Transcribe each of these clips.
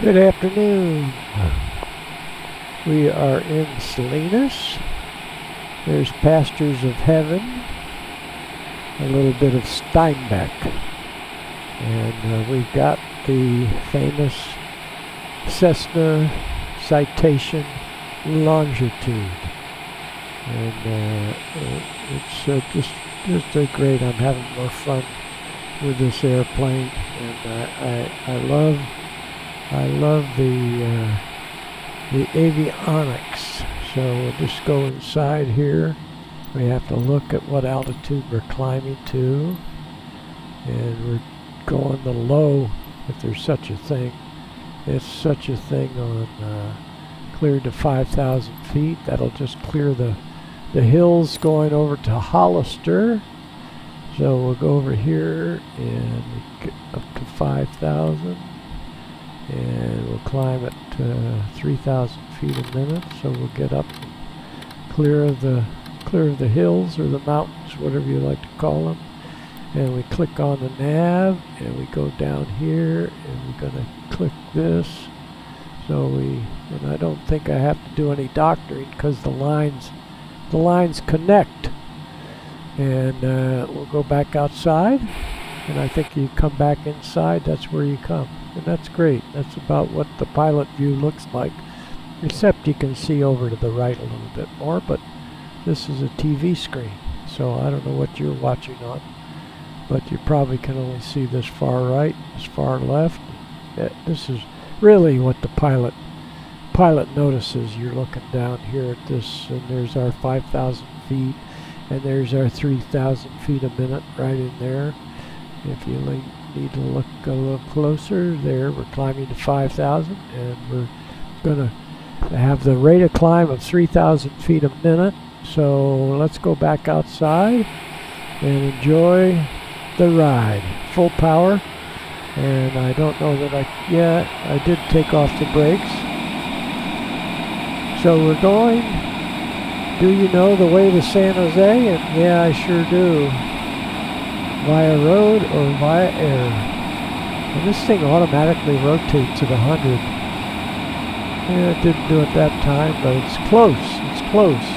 Good afternoon. We are in Salinas. There's Pastures of Heaven, a little bit of Steinbeck, and we've got the famous Cessna Citation Longitude, and it's just a great. I'm having more fun with this airplane, and I love the avionics. So we'll just go inside here. We have to look at what altitude we're climbing to, and we're going the low, if there's such a thing. It's such a thing on cleared to 5,000 feet. That'll just clear the hills going over to Hollister. So we'll go over here and get up to 5,000. And we'll climb at 3,000 feet a minute, so we'll get up and clear of the hills or the mountains, whatever you like to call them. And we click on the nav, and we go down here, and we're going to click this. And I don't think I have to do any doctoring because the lines connect. And we'll go back outside, and I think you come back inside. That's where you come. And that's great. That's about what the pilot view looks like, except you can see over to the right a little bit more, but this is a TV screen, so I don't know what you're watching on, but you probably can only see this far right, this far left. This is really what the pilot notices. You're looking down here at this, and there's our 5,000 feet, and there's our 3,000 feet a minute right in there. If you need to look a little closer, there we're climbing to 5,000, and we're going to have the rate of climb of 3,000 feet a minute. So let's go back outside and enjoy the ride. Full power, and I don't know that I did take off the brakes. So we're going, do you know the way to San Jose? And yeah, I sure do. Via road or via air. And this thing automatically rotates at 100. Yeah, it didn't do it that time, but it's close. It's close.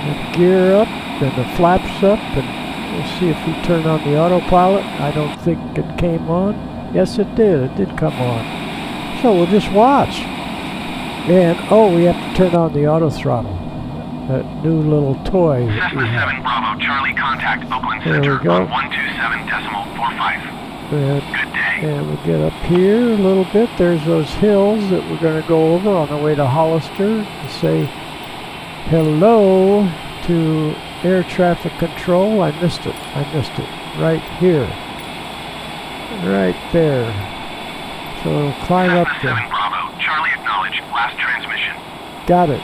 And gear up, and the flaps up, and we'll see if we turn on the autopilot. I don't think it came on. Yes, it did. It did come on. So we'll just watch. And, we have to turn on the auto throttle. That new little toy. Cessna 7 Bravo, Charlie, contact Oakland Center on 127.45. Good day. And we'll get up here a little bit. There's those hills that we're going to go over on the way to Hollister to say hello to air traffic control. I missed it. Right here. Right there. So we'll climb Cessna up there. 7 Bravo, Charlie, acknowledged. Last transmission. Got it.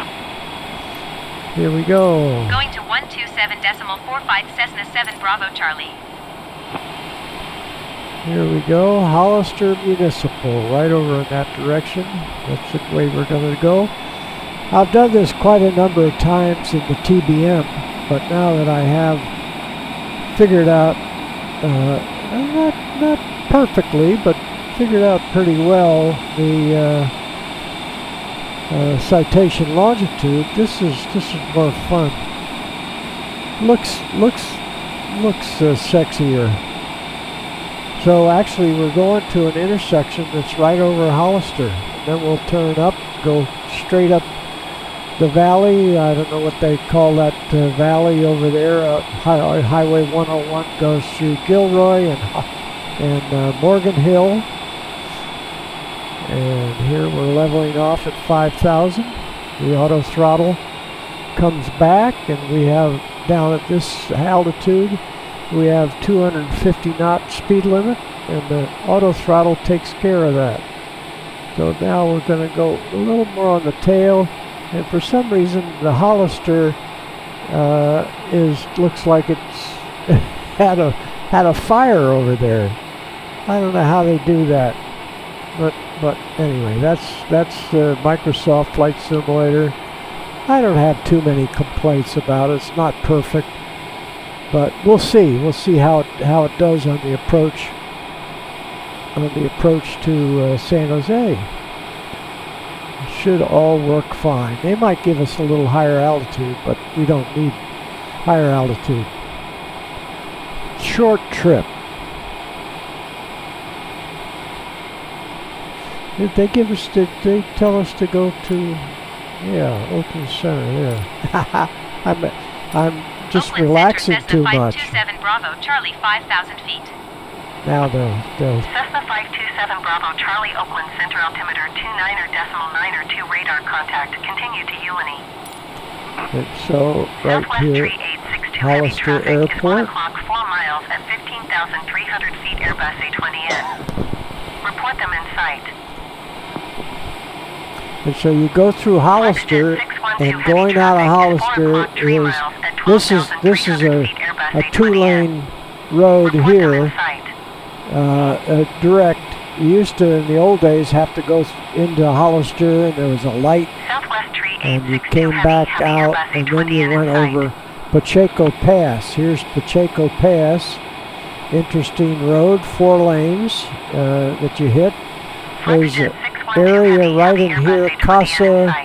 Here we go. Going to 127.45 Cessna 7 Bravo Charlie. Here we go. Hollister Municipal, right over in that direction. That's the way we're going to go. I've done this quite a number of times in the TBM, but now that I have figured out, not perfectly, but figured out pretty well the Citation Longitude, this is more fun. Looks sexier. So actually we're going to an intersection that's right over Hollister, and then we'll turn up, go straight up the valley. I don't know what they call that valley over there. Highway 101 goes through Gilroy and Morgan Hill. And here we're leveling off at 5,000. The auto throttle comes back, and we have, down at this altitude, we have 250 knot speed limit, and the auto throttle takes care of that. So now we're going to go a little more on the tail, and for some reason the Hollister looks like it's had a fire over there. I don't know how they do that. But anyway, that's the Microsoft Flight Simulator. I don't have too many complaints about it. It's not perfect, but we'll see. We'll see how it does on the approach to San Jose. should all work fine. They might give us a little higher altitude, but we don't need higher altitude. Short trip. Did they tell us to go to, yeah, Oakland Center there. I'm just Oakland relaxing Center, too Cessna much. 527 Bravo, Charlie, 5,000 feet. Now they'll Cessna 527 Bravo, Charlie, Oakland Center, altimeter 29.902 radar contact. Continue to Ulaney. and so right Southwest here, 3862 heavy Hollister traffic is 1 Airport. o'clock, 4 miles at 15,300 feet, Airbus A20N. Report them in sight. And so you go through Hollister, and going out of Hollister is this is a two-lane road here, direct. You used to in the old days have to go into Hollister, and there was a light, and you came back out, and then you went over Pacheco Pass. Here's Pacheco Pass, interesting road, 4 lanes that you hit. There's an area right in here, Casa.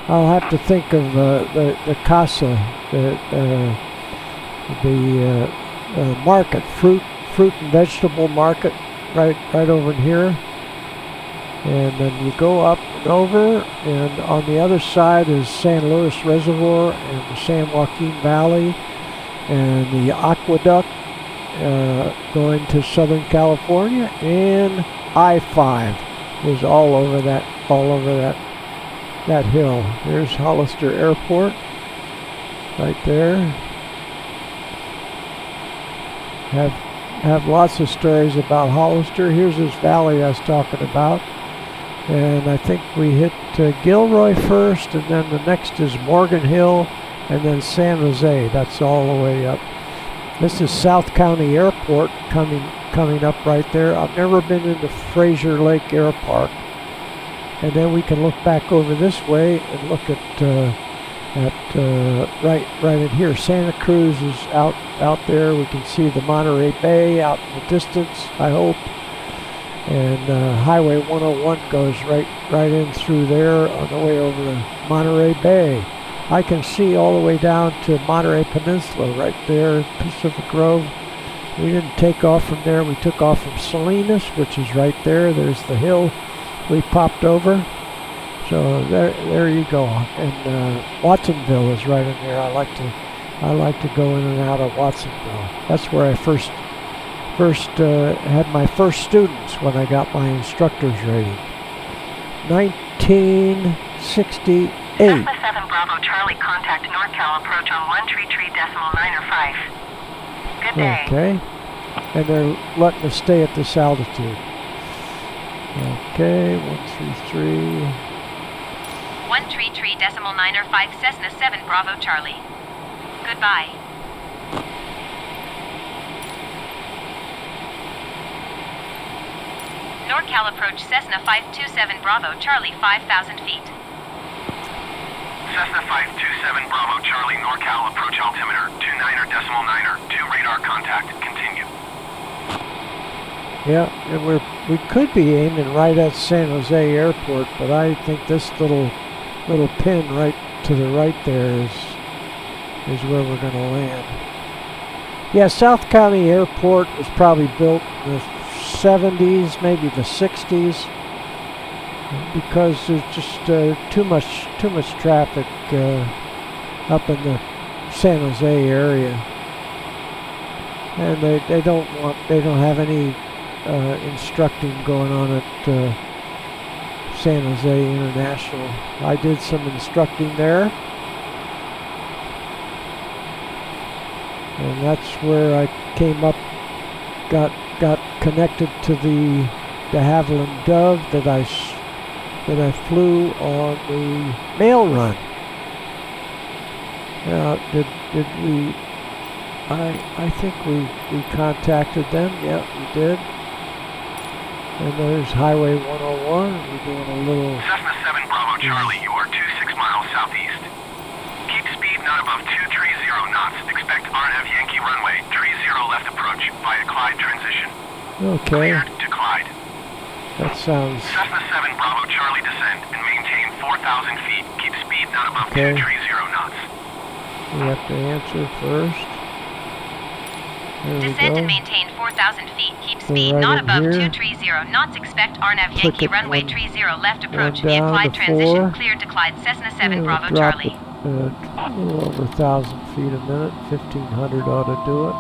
I'll have to think of the Casa, the market, fruit and vegetable market, right over in here. And then you go up and over, and on the other side is San Luis Reservoir and the San Joaquin Valley and the aqueduct going to Southern California, and I-5 is all over that hill. There's Hollister Airport right there. Have lots of stories about Hollister. Here's this valley I was talking about, and I think we hit Gilroy first, and then the next is Morgan Hill, and then San Jose. That's all the way up. This is South County Airport coming up right there. I've never been into Fraser Lake Air Park. And then we can look back over this way and look at right in here. Santa Cruz is out there. We can see the Monterey Bay out in the distance, I hope. And Highway 101 goes right in through there on the way over to Monterey Bay. I can see all the way down to Monterey Peninsula right there, Pacific Grove. We didn't take off from there. We took off from Salinas, which is right there. There's the hill we popped over. So there you go. And Watsonville is right in there. I like to go in and out of Watsonville. That's where I first had my first students when I got my instructor's rating. 1968. Cessna 7 Bravo Charlie, contact NorCal approach on 133.905. Good day. Okay. And they're letting us stay at this altitude. Okay, 133. 133.905 Cessna 7 Bravo Charlie. Goodbye. NorCal approach Cessna 527 Bravo Charlie, 5,000 feet. Cessna 527 Bravo Charlie, NorCal approach altimeter 29.902 radar contact. Continue. Yeah, and we could be aiming right at San Jose Airport, but I think this little pin right to the right there is where we're going to land. Yeah, South County Airport was probably built in the 70s, maybe the 60s, because there's just too much traffic up in the San Jose area, and they don't have any instructing going on at San Jose International. I did some instructing there, and that's where I came up, got connected to the de Havilland Dove that I flew on the mail run. Now, did we? I think we contacted them. Yeah, we did. And there's Highway 101. We're doing a little... Cessna 7 Bravo Charlie, you are 26 miles southeast. Keep speed not above 230 knots. Expect RNAV Yankee runway, 30 left approach via Clyde transition. Okay. Cleared to Clyde. That sounds... Cessna 7 Bravo Charlie descend and maintain 4,000 feet. Keep speed not above Okay. 230 knots. We have to answer first. There we Descend go. and maintain 4,000 feet. Keep Go speed right not in above here. 230 knots. Expect RNAV Click Yankee it runway one- 30 left approach. one Via down Clyde to transition. 4. Cleared to Clyde Cessna 7 Yeah, we'll Bravo drop Charlie. it a little over 1,000 feet a minute. 1,500 ought to do it.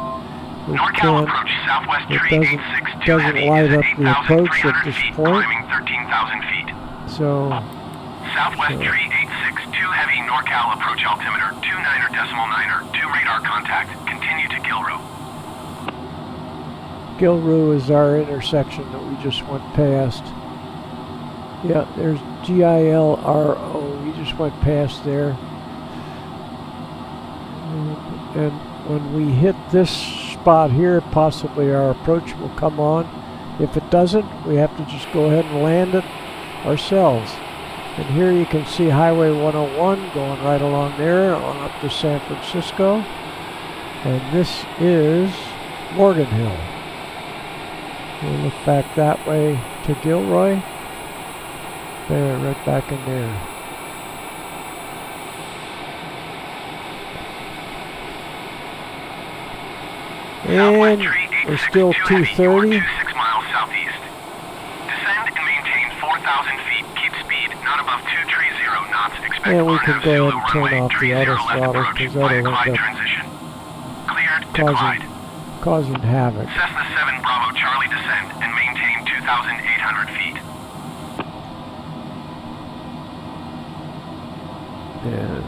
We NorCal can. approach southwest It tree doesn't 862 heavy light is up the approach at 8,300 this feet, point. climbing 13,000 feet. So Southwest So- tree 862 heavy NorCal approach altimeter 29er, 2 radar contact. Continue to Gilrow. Gilrow is our intersection that we just went past. Yeah, there's Gilro. We just went past there. And when we hit this spot here, possibly our approach will come on. If it doesn't, we have to just go ahead and land it ourselves. And here you can see Highway 101 going right along there on up to San Francisco. And this is Morgan Hill. We'll look back that way to Gilroy. There, right back in there. Southwest And tree we're still 862 heavy, you 230. are 26 miles southeast. Descend and maintain 4,000 feet. Keep speed not above 230 knots. Expect And we can RNAV go Zulu ahead and turn runway off the 30 auto left throttle approach because via that'll Clyde end up transition. Cleared to Clyde. causing havoc. Cessna 7 Bravo Charlie descend and maintain 2,800 feet. And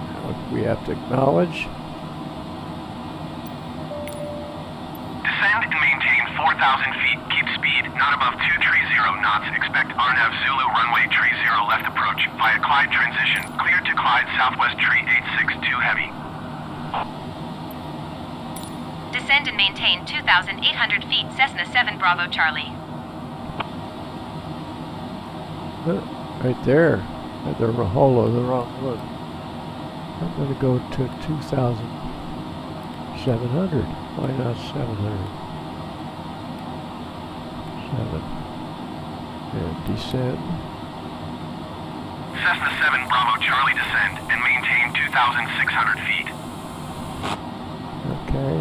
we have to acknowledge. Descend and maintain 4,000 feet. Keep speed not above 230 knots. Expect RNAV Zulu runway 30 left approach via Clyde transition. Cleared to Clyde Southwest tree 862 heavy. Descend and maintain 2,800 feet. Cessna 7 Bravo Charlie. Right there. At the Raholo, the wrong one. I'm going to go to 2,700. Why not 700? 7. And descend. Cessna 7 Bravo Charlie descend and maintain 2,600 feet. Okay.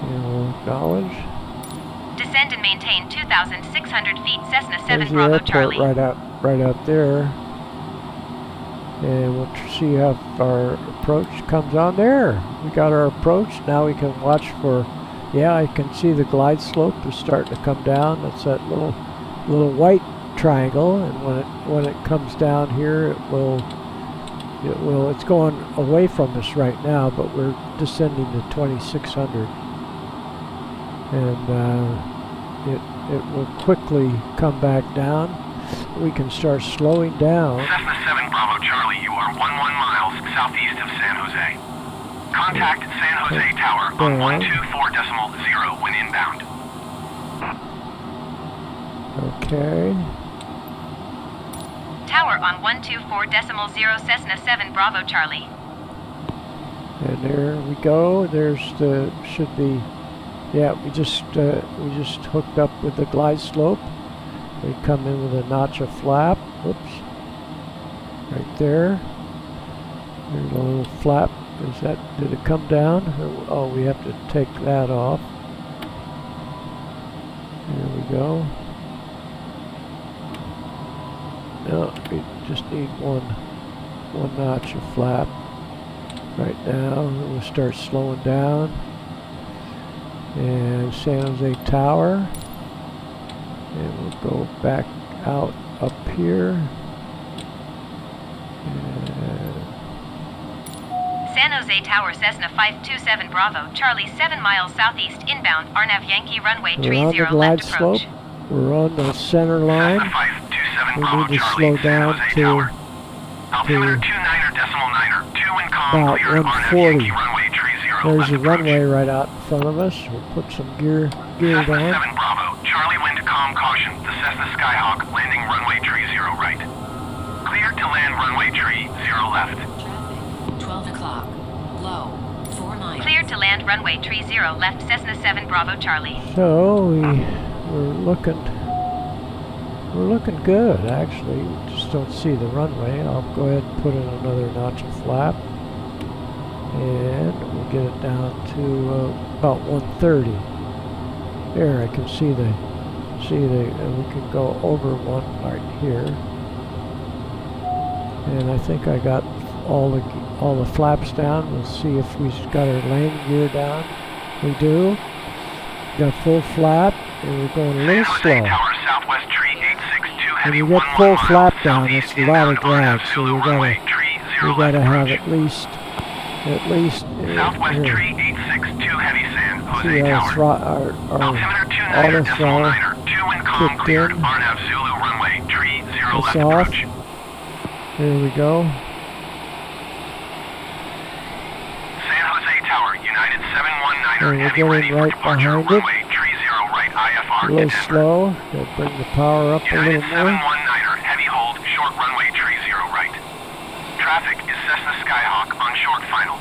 And we'll acknowledge. Descend and maintain 2,600 feet. Cessna 7 There's the Bravo airport Charlie. right out there. And we'll see how our approach comes on there. We got our approach. Now we can watch for, yeah, I can see the glide slope is starting to come down. That's that little white triangle. And when it comes down here, it's going away from us right now, but we're descending to 2,600. And it will quickly come back down. We can start slowing down. Cessna 7 Bravo Charlie, you are 11 miles southeast of San Jose. Contact San Jose Tower on 124.0 when inbound. Okay. Tower on 124.0 Cessna 7 Bravo Charlie. And there we go. There's the, should be, yeah, we just hooked up with the glide slope. We come in with a notch of flap. Oops. Right there. There's a little flap. Is that, did it come down? Oh, we have to take that off. There we go. No, we just need one notch of flap. Right now, we'll start slowing down. And San Jose Tower. And we'll go back out up here. And San Jose Tower Cessna 527 Bravo Charlie 7 miles southeast inbound RNAV Yankee runway we're on the 30 glide left approach. slope. We're on the center line. Cessna 527 We Bravo need to Charlie, slow San down Jose to Tower. Altimeter 29er, 2 in calm, about clear, RNAV 140. Yankee runway 30 There's left a approach. runway right out in front of us. We'll put some gear Cessna down. 7 Bravo, Charlie wind calm caution, the Cessna Skyhawk landing runway 30 right. Cleared to land runway 30 left. Traffic, 12 o'clock. Low, 4 miles. Cleared to land runway 30 left Cessna 7 Bravo Charlie. So we're looking We're looking good, actually. We just don't see the runway. I'll go ahead and put in another notch of flap. And we'll get it down to about 130. There, I can see we can go over one right here. And I think I got all the flaps down. We'll see if we've got our landing gear down. We do. Got full flap, and we're going a little slow. Tower, southwest tree 862, When heavy you get 11 full miles, flap down, southeast it's a lot of inbound drag, RNF so Zulu you runway, tree 0 gotta left have approach. at least Southwest here. tree 862, heavy San Jose See our Tower. auto Altimeter 29 decimal throttle 9er, 2 wind calm kicked cleared, in. RNF Zulu runway, tree 0 It's left off. approach. There we go. San Jose Tower, United 719er, And we're heavy ready getting for right departure, behind it. runway, tree 0 right IFR A to little Denver. slow. Gotta bring the power up a United little more. 719er, heavy hold, short runway, tree 0 right. Traffic is Cessna Skyhawk on short final.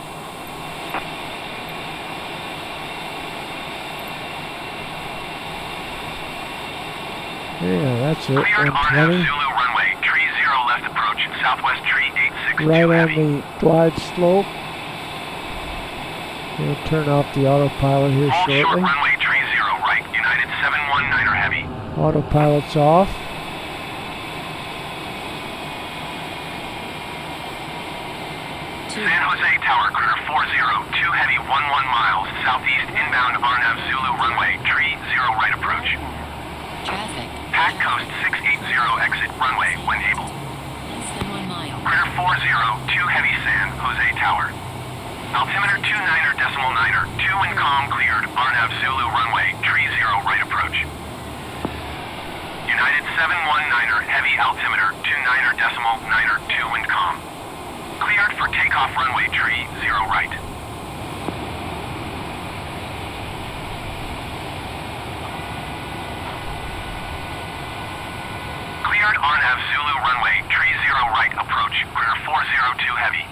Yeah, that's it. Cleared RNF 120. Zulu runway, tree 0 left approach, southwest tree 862 Right on heavy. the glide slope. We'll turn off the autopilot here Hold short shortly. runway, tree 0 right, United 719er heavy. Autopilot's off. San Jose Tower, clear 40, 2 heavy 11 miles, southeast inbound RNF Zulu runway, tree 0 right approach. Traffic. Pack coast 680 exit runway when able. Less than 1 mile. Clear 40, 2 heavy San Jose Tower. Altimeter 29er decimal 9er, 2 wind calm cleared, RNF Zulu runway, tree 0 right approach. United 719er, heavy altimeter 29er decimal 9er, 2 wind calm. Cleared for takeoff runway, tree 0 right. Cleared RNF Zulu runway, tree 0 right approach, clear 402 heavy.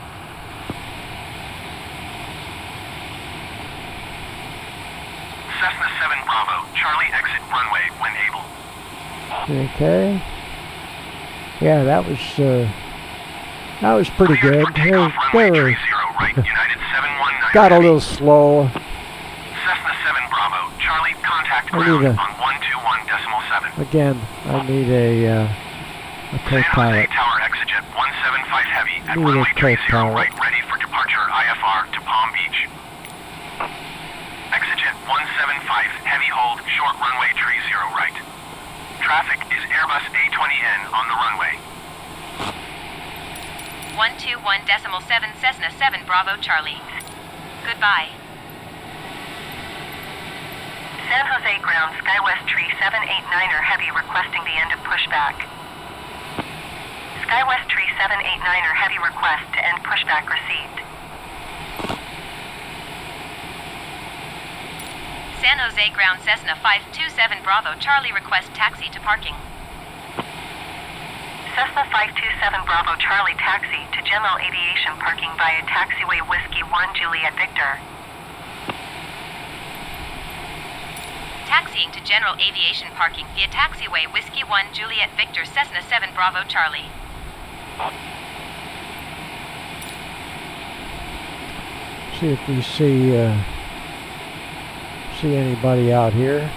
Cessna 7 Bravo, Charlie exit runway when able. Okay. Yeah, that was pretty Cleared good. for takeoff runway, They tree 0 right, United 719 got a heavy. little slow. Cessna 7 Bravo, Charlie contact I need ground a- on 121.7. Again, I need a San Jose co-pilot. Tower exit 175 heavy at Need a runway 30 co-pilot. right, ready for departure IFR to Palm Beach. Exit 175 heavy hold, short runway, tree 0 right. Traffic is Airbus A20N on the runway. 121.7 Cessna 7 Bravo Charlie. Goodbye. San Jose ground, Skywest tree 789er heavy requesting the end of pushback. Skywest tree 789er heavy request to end pushback received. San Jose ground Cessna 527 Bravo Charlie request taxi to parking. Cessna 527 Bravo Charlie taxi to general aviation parking via taxiway Whiskey 1 Juliet Victor. Taxiing to general aviation parking via taxiway Whiskey 1 Juliet Victor Cessna 7 Bravo Charlie. See if we see anybody out here.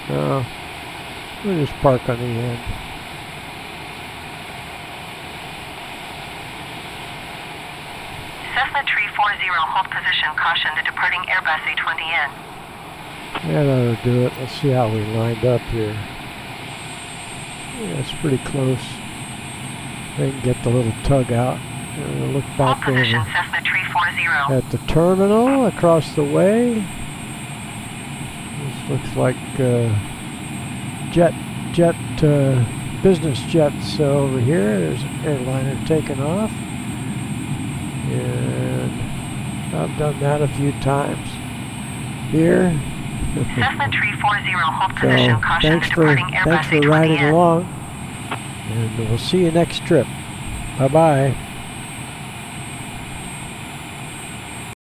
No, we'll just park on the end. Cessna tree 40 hold position, caution the departing Airbus A20N. Yeah, that'll do it. Let's see how we lined up here. Yeah, it's pretty close. They can get the little tug out. And we'll look Hold back position, over Cessna tree 40. at the terminal across the way. This looks like business jets over here. There's an airliner taking off. And I've done that a few times here. Cessna tree 40 hold So position, caution the thanks for departing Airbus riding A20N. along. And we'll see you next trip. Bye-bye.